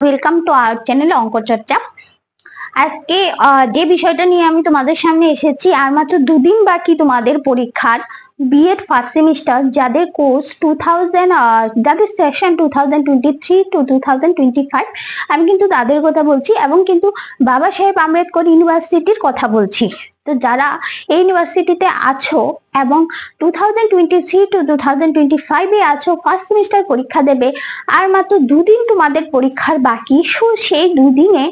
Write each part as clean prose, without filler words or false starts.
Welcome to our channel অঙ্ক চর্চা। আজকে যে বিষয়টা নিয়ে আমি তোমাদের সামনে এসেছি, আর মাত্র দুদিন বাকি তোমাদের পরীক্ষার। বিএড ফার্স্ট সেমিস্টার যাদের কোর্স 2000 যাদের সেশন 2023 টু 2025, আমি কিন্তু তাদের কথা বলছি এবং কিন্তু বাবা সাহেব আম্বেদকর ইউনিভার্সিটির কথা বলছি। তো যারা এই ইউনিভার্সিটিতে আছো এবং 2023 টু 2025 এ আছো, ফার্স্ট সেমিস্টার পরীক্ষা দেবে, আর মাত্র দুদিন তোমাদের পরীক্ষার বাকি। সেই দুদিনে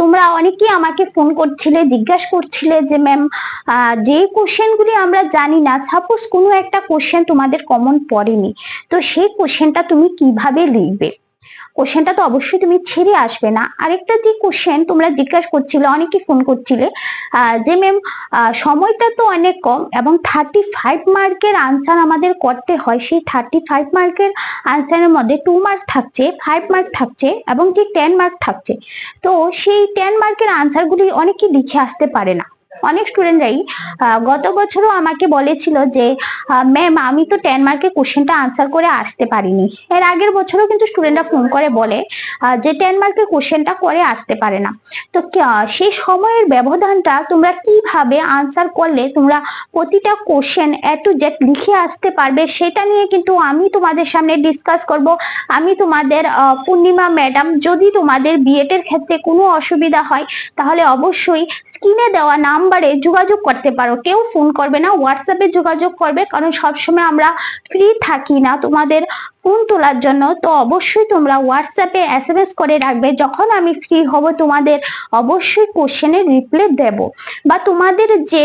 তোমরা অনেকেই আমাকে ফোন করছিলে, জিজ্ঞাসা করছিলে যে ম্যাম, যে কোশ্চেনগুলি আমরা জানি না, সাপোজ কোনো একটা কোশ্চেন তোমাদের কমন পড়েনি, তো সেই কোশ্চেনটা তুমি কিভাবে লিখবে? কোশ্চেনটা তো অবশ্যই তুমি ছেড়ে আসবে না। আরেকটা যে কোশ্চেন তোমরা জিজ্ঞাসা করছিলে, অনেকে ফোন করছিলে যে ম্যাম, সময়টা তো অনেক কম এবং 35 মার্কের আনসার আমাদের করতে হয়। সেই 35 মার্কের আনসারের মধ্যে 2 মার্ক থাকছে, 5 মার্ক থাকছে এবং যে 10 মার্ক থাকছে। তো সেই 10 মার্কের আনসারগুলি অনেকে লিখে আসতে পারে না। অনেক স্টুডেন্টরাই গত বছরও আমাকে বলেছিল যে ম্যাম, আমি তো 10 মার্কের কোশ্চেনটা আনসার করে আসতে পারিনি। এর আগের বছরও কিন্তু স্টুডেন্টরা ফোন করে বলে যে 10 মার্কের কোশ্চেনটা করে আসতে পারে না। তো সেই সময়ের ব্যবধানটা তোমরা কিভাবে আনসার করলে তোমরা প্রতিটা কোশ্চেন এ টু জেড লিখে আসতে পারবে, সেটা নিয়ে কিন্তু আমি তোমাদের সামনে ডিসকাস করব। আমি তোমাদের পূর্ণিমা ম্যাডাম, যদি তোমাদের বিএড এর ক্ষেত্রে কোনো অসুবিধা হয় তাহলে অবশ্যই স্ক্রিনে দেওয়া নাম্বারে যোগাযোগ করতে পারো। কেউ ফোন করবে না, হোয়াটসঅ্যাপে যোগাযোগ করবে, কারণ সবসময় আমরা ফ্রি থাকি না তোমাদের ফোন তোলার জন্য। তো অবশ্যই তোমরা হোয়াটসঅ্যাপে এসএমএস করে রাখবে, যখন আমি ফ্রি হব তোমাদের অবশ্যই কোশ্চেনের রিপ্লাই দেব, বা তোমাদের যে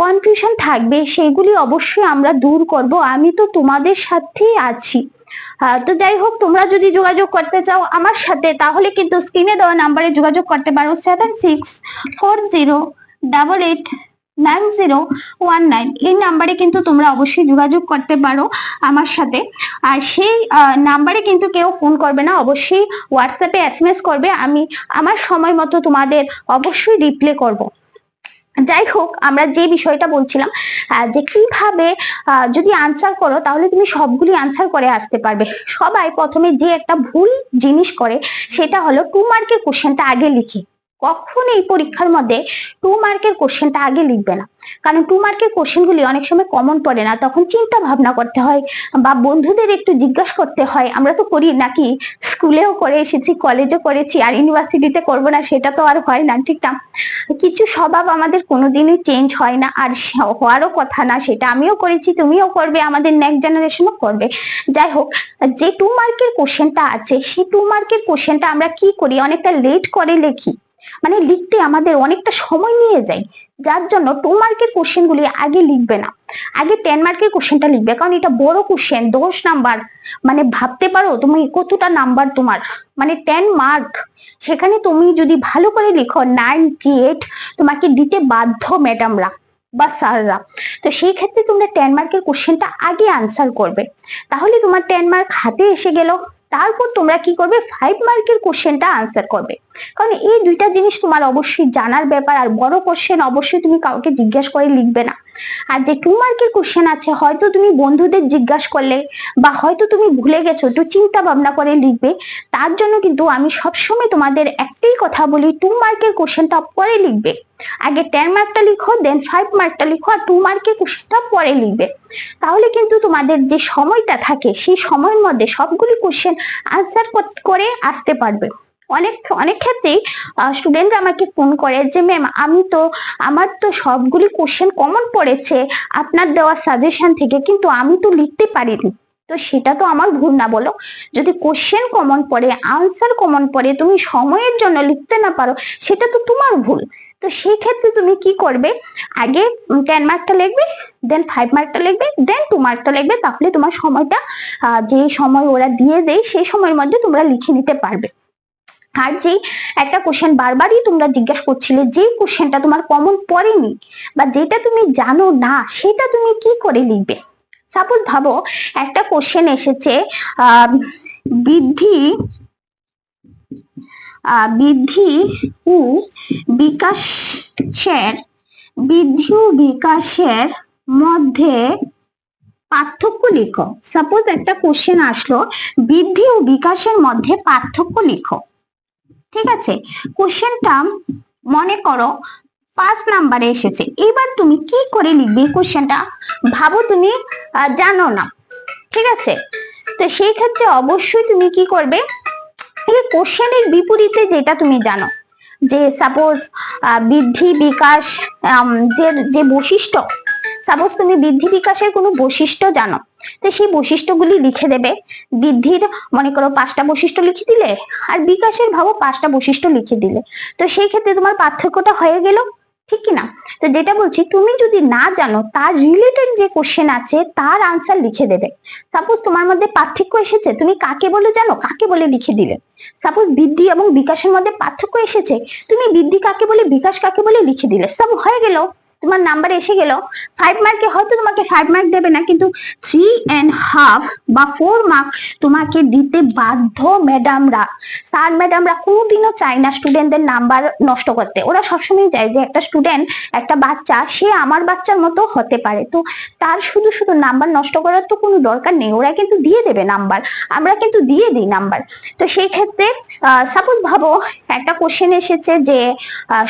কনফিউশন থাকবে সেগুলি অবশ্যই আমরা দূর করব। আমি তো তোমাদের সাথেই আছি। তো যাই হোক, তোমরা যদি যোগাযোগ করতে চাও আমার সাথে, তাহলে কিন্তু স্ক্রিনে দেওয়া নাম্বারে যোগাযোগ করতে পারো, 7640889019। এই নাম্বারে কিন্তু তোমরা অবশ্যই যোগাযোগ করতে পারো আমার সাথে। আর সেই নাম্বারে কিন্তু কেউ ফোন করবে না, অবশ্যই হোয়াটসঅ্যাপে এসএমএস করবে। আমি আমার সময় মতো তোমাদের অবশ্যই রিপ্লাই করব। যাই হোক, আমরা যে বিষয়টা বলছিলাম যে কিভাবে যদি আনসার করো তাহলে তুমি সবগুলি আনসার করে আসতে পারবে। সবাই প্রথমে যে একটা ভুল জিনিস করে, সেটা হলো 2 মার্কের কোশ্চেনটা আগে লিখে। কখন এই পরীক্ষার মধ্যে 2 মার্কের কোশ্চেনটা আগে লিখবে না, কারণ 2 মার্কের কোশ্চেনগুলি অনেক সময় কমন পড়ে না, তখন চিন্তা ভাবনা করতে হয় বা বন্ধুদের একটু জিজ্ঞাসা করতে হয়। আমরা তো করি নাকি, স্কুলেও করে এসেছি, কলেজও করেছি, আর ইউনিভার্সিটিতে করবো না সেটা তো আর হয় না, ঠিক না? কিছু স্বভাব আমাদের কোনোদিনই চেঞ্জ হয় না, আর হওয়ারও কথা না। সেটা আমিও করেছি, তুমিও করবে, আমাদের নেক্সট জেনারেশনও করবে। যাই হোক, যে 2 মার্কের কোশ্চেনটা আছে, সেই 2 মার্কের কোশ্চেনটা আমরা কি করি, অনেকটা লেট করে লিখি, মানে লিখতে আমাদের অনেকটা সময় নিয়ে যায়, যার জন্য 2 মার্কের কোশ্চেন গুলি আগে লিখবে না, আগে 10 মার্কের কোশ্চেনটা লিখবে, কারণ এটা বড় কোশ্চেন, 10 নাম্বার। মানে ভাবতে পারো তুমি কতটা নাম্বার তোমার, মানে 10 মার্ক। সেখানে তুমি যদি ভালো করে লিখো 98 তোমাকে দিতে বাধ্য ম্যাডামরা বা স্যাররা। তো সেই ক্ষেত্রে তোমরা 10 মার্কের কোশ্চেনটা আগে আনসার করবে, তাহলে তোমার 10 মার্ক হাতে এসে গেল। তারপর তোমরা কি করবে, 5 মার্কের কোশ্চেনটা আনসার করবে, কারণ এই দুইটা জিনিস তোমার অবশ্যই জানার ব্যাপার। আর বড় কোশ্চেন অবশ্যই তুমি কাউকে জিজ্ঞাসা করে লিখবে না। আর যে 2 মার্কের কোশ্চেন আছে, হয়তো তুমি বন্ধুদের জিজ্ঞাসা করলে বা হয়তো তুমি ভুলে গেছো, একটু চিন্তা ভাবনা করে লিখবে। তার জন্য কিন্তু আমি সবসময় তোমাদের একটাই কথা বলি, 2 মার্কের কোশ্চেনটা পরে লিখবে। আগে 10 মার্কটা লিখো, দেন 5 মার্কটা লিখো, আর 2 মার্কের কোশ্চেনটা পরে লিখবে। তাহলে কিন্তু তোমাদের যে সময়টা থাকে, সেই সময়ের মধ্যে সবগুলি কোশ্চেন আনসার করে আসতে পারবে। অনেক অনেক ক্ষেত্রেই স্টুডেন্টরা আমাকে ফোন করে যে ম্যাম, আমার তো সবগুলি কোশ্চেন কমন পড়েছে আপনার দেওয়া সাজেশন থেকে, কিন্তু আমি তো লিখতে পারিনি। তো সেটা তো আমার ভুল না বলো? যদি কোশ্চেন কমন পড়ে, আনসার কমন পড়ে, তুমি সময়ের জন্য লিখতে না পারো, সেটা তো তোমার ভুল। তো সেই ক্ষেত্রে তুমি কি করবে, আগে 10 মার্কটা লিখবে, দেন 5 মার্কটা লিখবে, দেন 2 মার্কটা লিখবে। তাহলে তোমার সময়টা যে সময় ওরা দিয়ে দেয়, সেই সময়ের মধ্যে তোমরা লিখে নিতে পারবে। আর যে একটা কোশ্চেন বারবারই তোমরা জিজ্ঞাসা করছিলে, যে কোশ্চেনটা তোমার কমন পড়েনি বা যেটা তুমি জানো না, সেটা তুমি কি করে লিখবে? সাপোজ ভাবো একটা কোশ্চেন এসেছে, বৃদ্ধি ও বিকাশের মধ্যে পার্থক্য লিখো। সাপোজ একটা কোশ্চেন আসলো, বৃদ্ধি ও বিকাশের মধ্যে পার্থক্য লিখো। ঠিক আছে, কোশ্চেনটা মনে করো 5 নাম্বারে এসেছে। এবার তুমি কি করে লিখবে কোশ্চেনটা? ভাবো তুমি জানো না, ঠিক আছে? তো সেই ক্ষেত্রে অবশ্যই তুমি কি করবে, এই কোশ্চেনের বিপরীতে যেটা তুমি জানো, যে সাপোজ বৃদ্ধি বিকাশ যে বৈশিষ্ট্য, সাপোজ তুমি বৃদ্ধি বিকাশের কোনো বৈশিষ্ট্য জানো, তো সেই বৈশিষ্ট্যগুলি লিখে দেবে। বৃদ্ধির মনে করো 5টা বৈশিষ্ট্য লিখে দিলে, আর বিকাশের ভাবো 5টা বৈশিষ্ট্য লিখে দিলে, তো সেই ক্ষেত্রে তোমার পার্থক্যটা হয়ে গেল, ঠিক কিনা? তো যেটা বলছি, তুমি যদি না জানো তার রিলেটেড যে কোশ্চেন আছে তার আনসার লিখে দেবে। সাপোজ তোমার মধ্যে পার্থক্য এসেছে, তুমি কাকে বলে জানো, কাকে বলে লিখে দিলে। সাপোজ বৃদ্ধি এবং বিকাশের মধ্যে পার্থক্য এসেছে, তুমি বৃদ্ধি কাকে বলে বিকাশ কাকে বলে লিখে দিলে, সব হয়ে গেল, তোমার নাম্বার এসে গেল। 5 মার্কে হয়তো তোমাকে 5 মার্ক দেবে না, কিন্তু 3.5 বা 4 মার্ক তোমাকে দিতে বাধ্য ম্যাডামরা। স্যার ম্যাডামরা কোনোদিনও চায় না স্টুডেন্টদের নাম্বার নষ্ট করতে, ওরা সবসময় চায় যে একটা স্টুডেন্ট, একটা বাচ্চা, সে আমার বাচ্চার মতো হতে পারে, তো তার শুধু শুধু নাম্বার নষ্ট করার তো কোনো দরকার নেই, ওরা কিন্তু দিয়ে দেবে নাম্বার, আমরা কিন্তু দিয়ে দিই নাম্বার। তো সেই ক্ষেত্রে সাপোজ ভাবো একটা কোশ্চেন এসেছে যে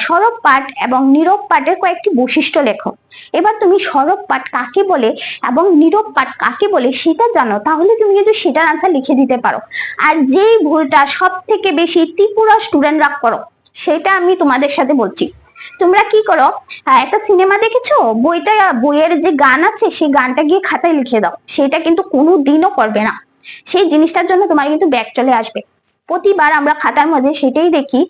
সরব পাঠ এবং নীরব পাঠের কয়েকটি বৈশিষ্ট্য লেখো। এবার তুমি সরব পাঠ কাকে বলে এবং নীরব পাঠ কাকে বলে সেটা জানো, তাহলে তুমি কিন্তু সেটার আনসার লিখে দিতে পারো। আর যেই ভুলটা সব থেকে বেশি ত্রিপুরা স্টুডেন্টরা করো, সেটা আমি তোমাদের সাথে বলছি। তোমরা কি করো, একটা সিনেমা দেখেছো, বইয়ের যে গান আছে সেই গানটা গিয়ে খাতায় লিখে দাও, সেটা কিন্তু কোনোদিনও করবে না। সেই জিনিসটার জন্য তোমার কিন্তু ব্যাক চলে আসবে। প্রতিবার আমরা খাতার মধ্যে সেটাই দেখি,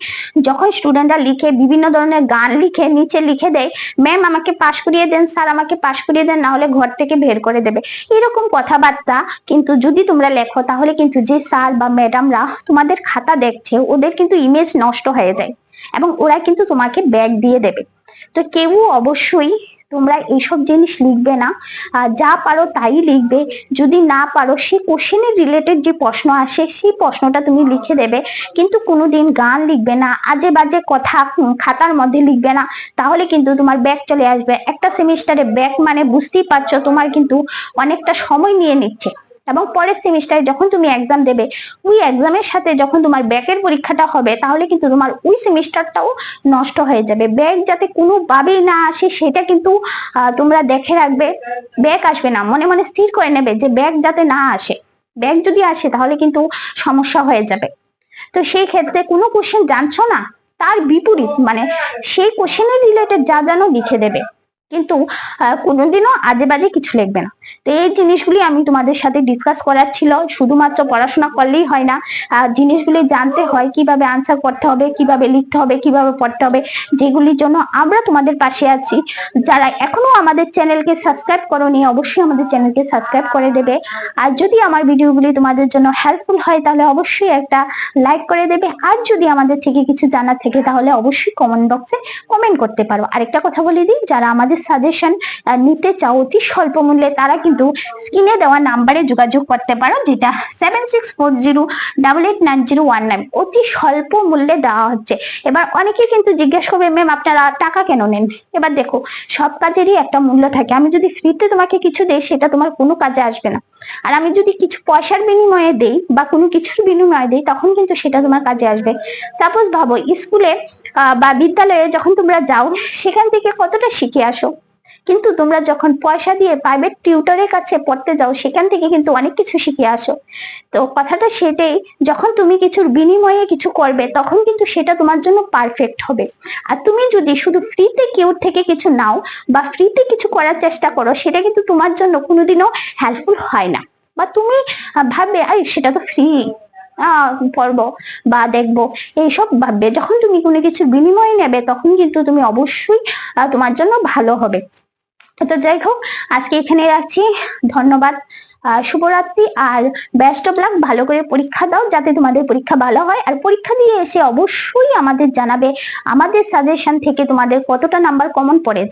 যখন স্টুডেন্টরা লিখে বিভিন্ন ধরনের গান লিখে নিচে লিখে দেয়, ম্যাম আমাকে পাশ করিয়ে দেন, স্যার আমাকে পাশ করিয়ে দেন, না হলে ঘর থেকে বের করে দেবে, এরকম কথাবার্তা। কিন্তু যদি তোমরা লেখো তাহলে কিন্তু যে স্যার বা ম্যাডামরা তোমাদের খাতা দেখছে, ওদের কিন্তু ইমেজ নষ্ট হয়ে যায় এবং ওরা কিন্তু তোমাকে ব্যাক দিয়ে দেবে। তো কেউ অবশ্যই তোমরা এইসব জিনিস লিখবে না, যা পারো তাই লিখবে। যদি না পারো সেই কোশ্চেনের রিলেটেড যে প্রশ্ন আসে সেই প্রশ্নটা তুমি লিখে দেবে, কিন্তু কোনোদিন গান লিখবে না, আজে বাজে কথা খাতার মধ্যে লিখবে না, তাহলে কিন্তু তোমার ব্যাক চলে আসবে। একটা সেমিস্টারে ব্যাক মানে বুঝতেই পারছো তোমার কিন্তু অনেকটা সময় নিয়ে নিচ্ছে, এবং পরের সেমিস্টারে যখন তুমি এক্সাম দেবে, ওই এক্সামের সাথে যখন তোমার ব্যাকের পরীক্ষাটা হবে, তাহলে কিন্তু তোমার ওই সেমিস্টারটাও নষ্ট হয়ে যাবে। ব্যাক যাতে কোনোভাবেই না আসে সেটা কিন্তু তোমরা দেখে রাখবে। ব্যাক আসবে না, মনে মনে স্থির করে নেবে যে ব্যাক যাতে না আসে, ব্যাক যদি আসে তাহলে কিন্তু সমস্যা হয়ে যাবে। তো সেই ক্ষেত্রে কোনো কোশ্চেন জানছো না, তার বিপরীত মানে সেই কোশ্চেনের রিলেটেড যা জানো লিখে দেবে, কিন্তু কোনোদিনও আজে বাজে কিছু লিখবে না। তো এই জিনিসগুলি আমি তোমাদের সাথে ডিসকাস করার ছিল। শুধুমাত্র পড়াশোনা করলেই হয় না, জিনিসগুলি জানতে হয়, কিভাবে আনসার করতে হবে, কিভাবে লিখতে হবে, কিভাবে পড়তে হবে, যেগুলির জন্য আমরা তোমাদের পাশে আছি। যারা এখনো আমাদের চ্যানেলকে সাবস্ক্রাইব করোনি, অবশ্যই আমাদের চ্যানেলকে সাবস্ক্রাইব করে দেবে। আর যদি আমার ভিডিওগুলি তোমাদের জন্য হেল্পফুল হয় তাহলে অবশ্যই একটা লাইক করে দেবে। আর যদি আমাদের থেকে কিছু জানার থেকে তাহলে অবশ্যই কমেন্ট বক্সে কমেন্ট করতে পারো। আরেকটা কথা বলে দিই, যারা আমাদের সাজেশন নিতে চাও অতি স্বল্প মূল্যে, তারা কিন্তু স্ক্রিনে দেওয়া নাম্বারে যোগাযোগ করতে পারো, যেটা 7640889019। অতি স্বল্প মূল্যে দেওয়া হচ্ছে। এবার অনেকে কিন্তু জিজ্ঞেস করবে, ম্যাম আপনারা টাকা কেন নেন? এবার দেখো, সব কাজেরই একটা মূল্য থাকে। আমি যদি ফ্রিতে তোমাকে কিছু দেই সেটা তোমার কোনো কাজে আসবে না, আর আমি যদি কিছু পয়সার বিনিময়ে দেই বা কোনো কিছুর বিনিময়ে দেই তখন কিন্তু সেটা তোমার কাজে আসবে। সাপোজ ভাবো, স্কুলে বা বিদ্যালয়ে যখন তোমরা যাও সেখান থেকে কতটা শিখে আসো, কিন্তু তোমরা যখন পয়সা দিয়ে প্রাইভেট টিউটরের কাছে পড়তে যাও সেখান থেকে কিন্তু অনেক কিছু শিখে আসো। তো কথাটা সেটাই, যখন তুমি কিছুর বিনিময়ে কিছু করবে তখন কিন্তু সেটা তোমার জন্য পারফেক্ট হবে। আর তুমি যদি শুধু ফ্রিতে কেউ থেকে কিছু নাও বা ফ্রিতে কিছু করার চেষ্টা করো, সেটা কিন্তু তোমার জন্য কোনোদিনও হেল্পফুল হয় না। বা তুমি ভাববে আরে সেটা তো ফ্রি, পড়বো বা দেখবো, এইসব ভাববে। যখন তুমি কোনো কিছু বিনিময়ে নেবে তখন কিন্তু তুমি অবশ্যই তোমার জন্য ভালো হবে। তো যাই হোক, আজকে এখানে রাখছি। ধন্যবাদ, শুভরাত্রি, আর বেস্ট অফ লাক। ভালো করে পরীক্ষা দাও যাতে তোমাদের পরীক্ষা ভালো হয়। আর পরীক্ষা দিয়ে এসে অবশ্যই আমাদের জানাবে আমাদের সাজেশন থেকে তোমাদের কতটা নাম্বার কমন পড়েছে।